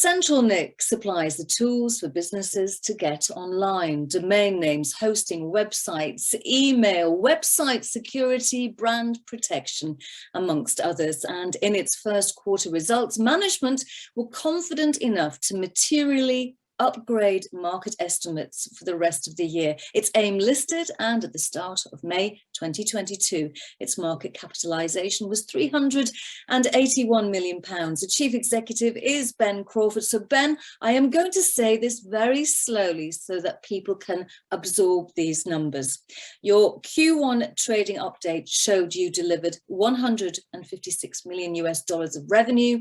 CentralNic supplies the tools for businesses to get online: domain names, hosting, websites, email, website security, brand protection, amongst others. And in its first quarter results, management were confident enough to materially upgrade market estimates for the rest of the year. It's AIM listed, and at the start of May 2022, its market capitalization was £381 million. The chief executive is Ben Crawford. So Ben, I am going to say this very slowly so that people can absorb these numbers. Your Q1 trading update showed you delivered $156 million of revenue,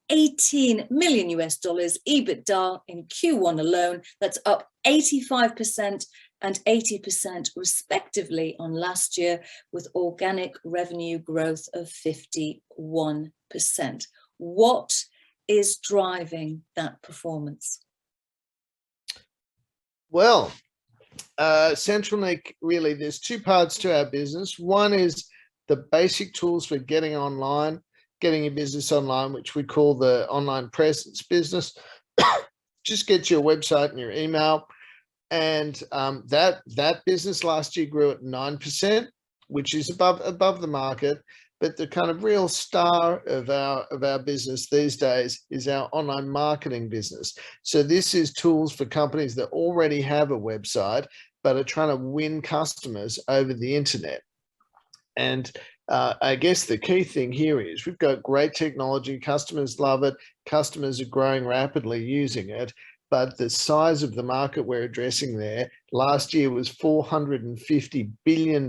$18 million EBITDA in Q1 alone. That's up 85% and 80% respectively on last year, with organic revenue growth of 51%. What is driving that performance? Well, CentralNic, really, there's two parts to our business. One is the basic tools for getting online, getting your business online, which we call the online presence business. Just get your website and your email. And that business last year grew at 9%, which is above the market. But the kind of real star of our business these days is our online marketing business. So this is tools for companies that already have a website, but are trying to win customers over the internet. And I guess the key thing here is we've got great technology, customers love it, customers are growing rapidly using it, but the size of the market we're addressing there last year was $450 billion,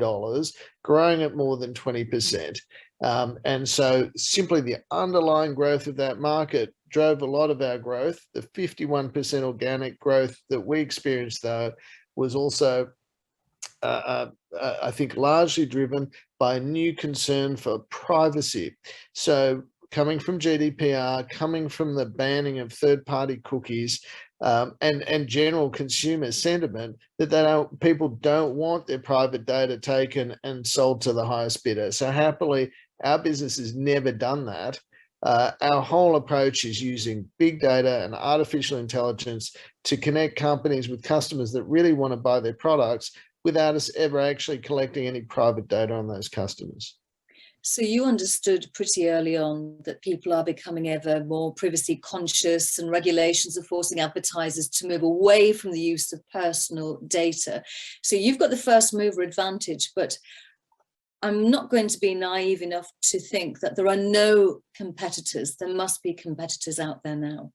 growing at more than 20%. And so simply the underlying growth of that market drove a lot of our growth. The 51% organic growth that we experienced, though, was also I think largely driven by a new concern for privacy. So coming from GDPR, coming from the banning of third-party cookies, and general consumer sentiment that people don't want their private data taken and sold to the highest bidder. So happily, our business has never done that. Our whole approach is using big data and artificial intelligence to connect companies with customers that really want to buy their products without us ever actually collecting any private data on those customers. So you understood pretty early on that people are becoming ever more privacy conscious, and regulations are forcing advertisers to move away from the use of personal data. So you've got the first mover advantage, but I'm not going to be naive enough to think that there are no competitors. There must be competitors out there now.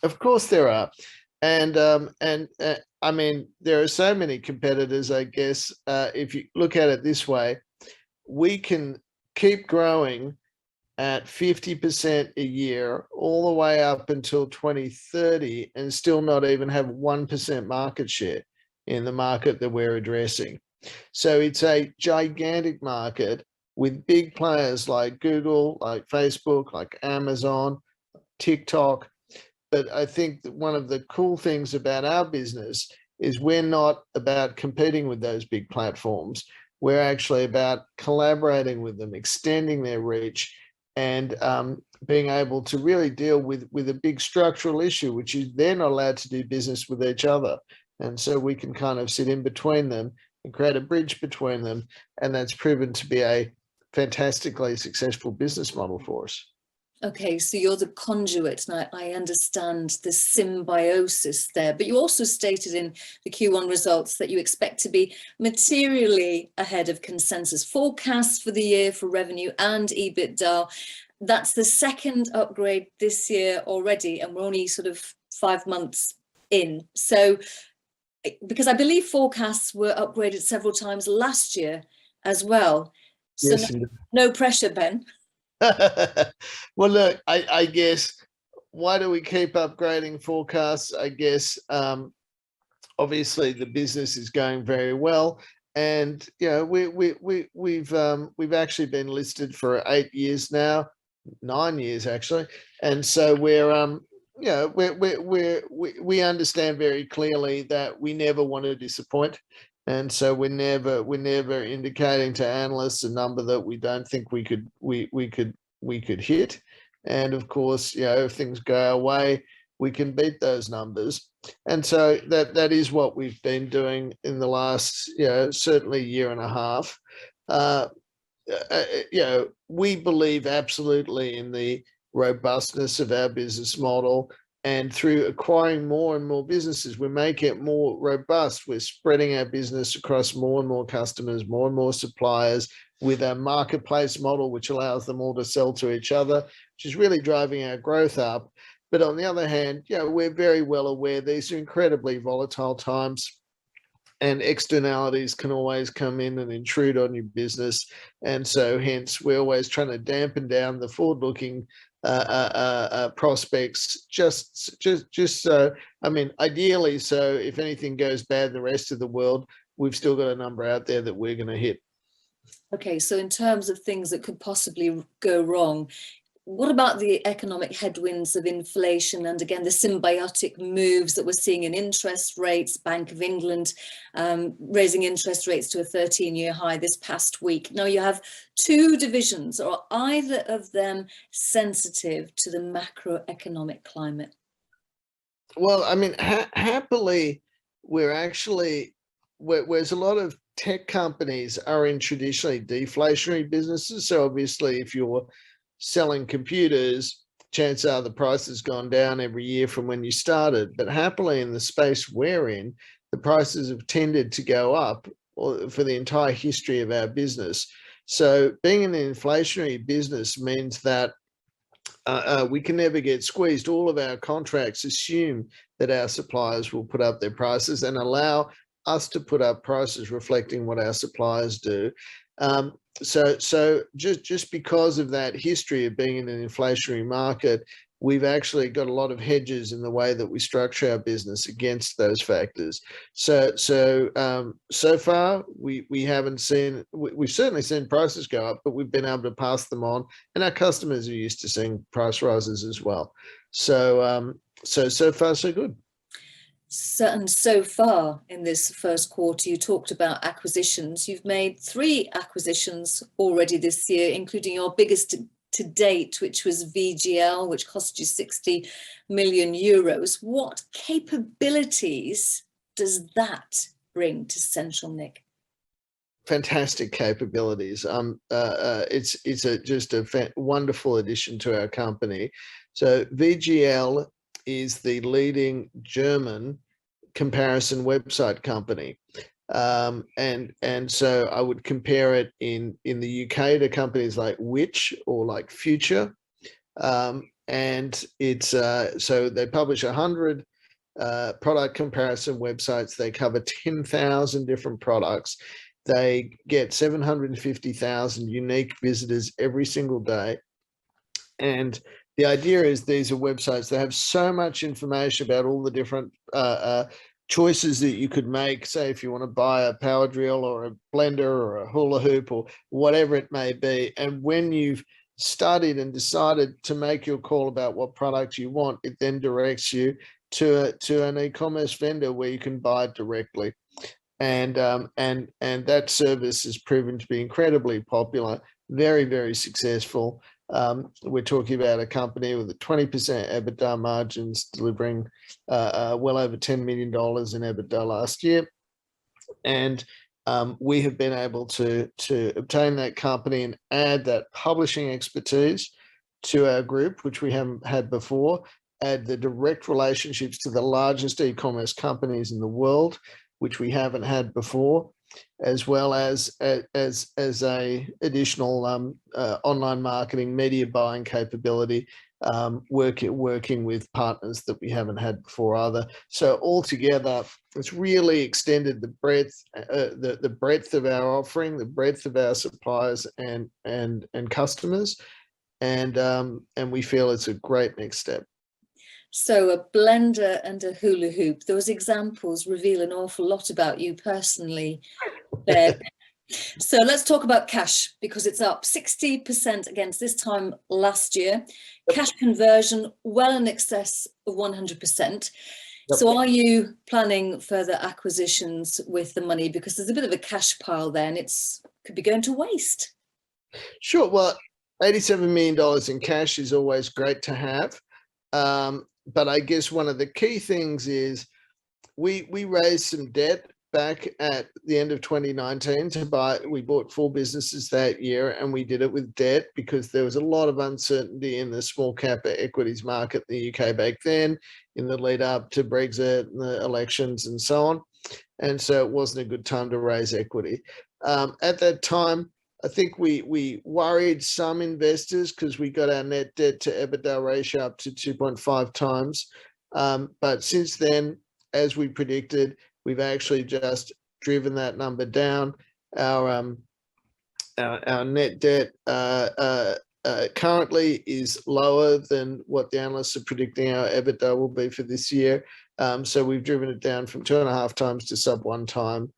Of course there are. And I mean, there are so many competitors, I guess. If you look at it this way, we can keep growing at 50% a year all the way up until 2030 and still not even have 1% market share in the market that we're addressing. So it's a gigantic market with big players like Google, like Facebook, like Amazon, TikTok. But I think that one of the cool things about our business is we're not about competing with those big platforms. We're actually about collaborating with them, extending their reach, and being able to really deal with a big structural issue, which is they're not allowed to do business with each other. And so we can kind of sit in between them and create a bridge between them. And that's proven to be a fantastically successful business model for us. Okay, so you're the conduit, and I understand the symbiosis there, but you also stated in the Q1 results that you expect to be materially ahead of consensus forecasts for the year for revenue and EBITDA. That's the second upgrade this year already, and we're only sort of 5 months in. So, because I believe forecasts were upgraded several times last year as well. So yes, no pressure, Ben. Well, look, I guess, why do we keep upgrading forecasts? I guess, obviously the business is going very well, and you know, we've actually been listed for 8 years now, 9 years actually, and so we're you know, we understand very clearly that we never want to disappoint. And so we're never indicating to analysts a number that we don't think we could hit. And of course, if things go our way, we can beat those numbers. And so that is what we've been doing in the last, certainly year and a half. We believe absolutely in the robustness of our business model. And through acquiring more and more businesses, we make it more robust. We're spreading our business across more and more customers, more and more suppliers, with a marketplace model, which allows them all to sell to each other, which is really driving our growth up. But on the other hand, we're very well aware these are incredibly volatile times, and externalities can always come in and intrude on your business. And so hence we're always trying to dampen down the forward-looking prospects, just so, ideally, so if anything goes bad in the rest of the world, we've still got a number out there that we're going to hit. Okay, so in terms of things that could possibly go wrong, what about the economic headwinds of inflation and, again, the symbiotic moves that we're seeing in interest rates? Bank of England raising interest rates to a 13-year high this past week. Now, you have two divisions. Are either of them sensitive to the macroeconomic climate? Well, happily, whereas a lot of tech companies are in traditionally deflationary businesses. So obviously, if you're selling computers, chances are the price has gone down every year from when you started. But happily, in the space we're in, the prices have tended to go up for the entire history of our business. So being an inflationary business means that we can never get squeezed. All of our contracts assume that our suppliers will put up their prices and allow us to put up prices reflecting what our suppliers do. So just because of that history of being in an inflationary market, we've actually got a lot of hedges in the way that we structure our business against those factors. So far we haven't seen. We've certainly seen prices go up, but we've been able to pass them on, and our customers are used to seeing price rises as well. So far so good. So far in this first quarter, you talked about acquisitions. You've made 3 acquisitions already this year, including your biggest to date, which was VGL, which cost you 60 million euros. What capabilities does that bring to CentralNic? Fantastic capabilities. It's just a wonderful addition to our company. So VGL is the leading German comparison website company. And so I would compare it in the UK to companies like Which or like Future. And it's so they publish 100 product comparison websites. They cover 10,000 different products. They get 750,000 unique visitors every single day. And the idea is these are websites that have so much information about all the different choices that you could make. Say if you want to buy a power drill or a blender or a hula hoop or whatever it may be. And when you've studied and decided to make your call about what product you want, it then directs you to an e-commerce vendor where you can buy it directly. And that service has proven to be incredibly popular, very, very successful. We're talking about a company with a 20% EBITDA margins, delivering well over $10 million in EBITDA last year. And we have been able to obtain that company and add that publishing expertise to our group, which we haven't had before, add the direct relationships to the largest e-commerce companies in the world, which we haven't had before, as well as a additional online marketing, media buying capability, working with partners that we haven't had before either. So altogether, it's really extended the breadth, the breadth of our offering, the breadth of our suppliers and customers, and we feel it's a great next step. So a blender and a hula hoop, those examples reveal an awful lot about you personally, Ben. So let's talk about cash, because it's up 60% against this time last year. Cash conversion well in excess of 100%. Yep. So are you planning further acquisitions with the money? Because there's a bit of a cash pile there and could be going to waste. Sure. Well, $87 million in cash is always great to have. But I guess one of the key things is we raised some debt back at the end of 2019 we bought 4 businesses that year, and we did it with debt because there was a lot of uncertainty in the small cap equities market in the UK back then, in the lead up to Brexit and the elections and so on. And so it wasn't a good time to raise equity. At that time, I think we worried some investors because we got our net debt to EBITDA ratio up to 2.5 times. But since then, as we predicted, we've actually just driven that number down. Our net debt currently is lower than what the analysts are predicting our EBITDA will be for this year. So we've driven it down from 2.5 times to sub 1 time.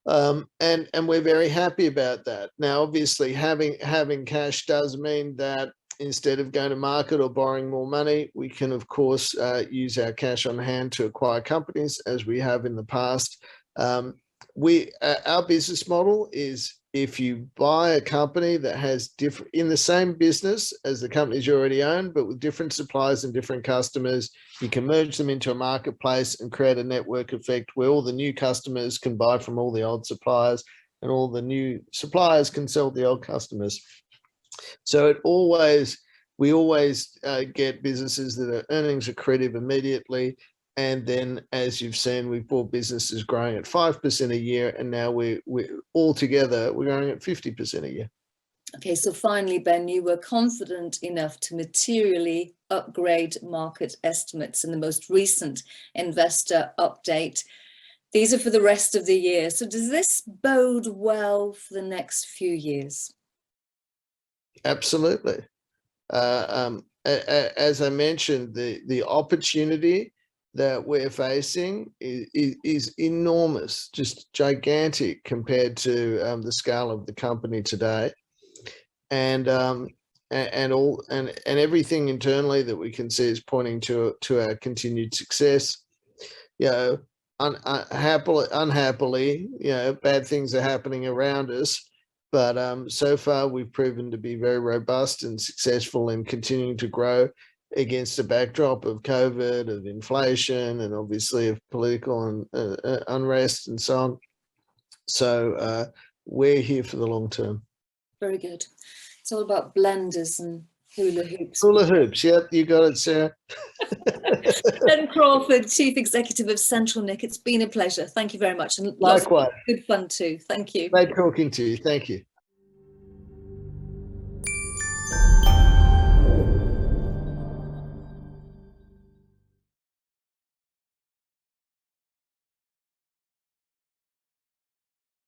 And we're very happy about that. Now, obviously, having cash does mean that instead of going to market or borrowing more money, we can, of course, use our cash on hand to acquire companies, as we have in the past. Our business model is, if you buy a company that has in the same business as the companies you already own, but with different suppliers and different customers, you can merge them into a marketplace and create a network effect where all the new customers can buy from all the old suppliers, and all the new suppliers can sell the old customers. So we always get businesses that are earnings accretive immediately. And then, as you've seen, we've bought businesses growing at 5% a year, and now we're all together, we're growing at 50% a year. Okay, so finally, Ben, you were confident enough to materially upgrade market estimates in the most recent investor update. These are for the rest of the year. So does this bode well for the next few years? Absolutely. As I mentioned, the opportunity that we're facing is enormous, just gigantic compared to the scale of the company today, and everything internally that we can see is pointing to our continued success. You know, unhappily, you know, bad things are happening around us, but so far we've proven to be very robust and successful in continuing to grow against a backdrop of COVID, of inflation, and obviously of political and unrest and so on. So we're here for the long term. Very good. It's all about blenders and hula hoops. Hula hoops, yep, you got it, Sarah. Ben Crawford, Chief Executive of CentralNic. It's been a pleasure. Thank you very much. And likewise. Good fun too. Thank you. Great talking to you. Thank you.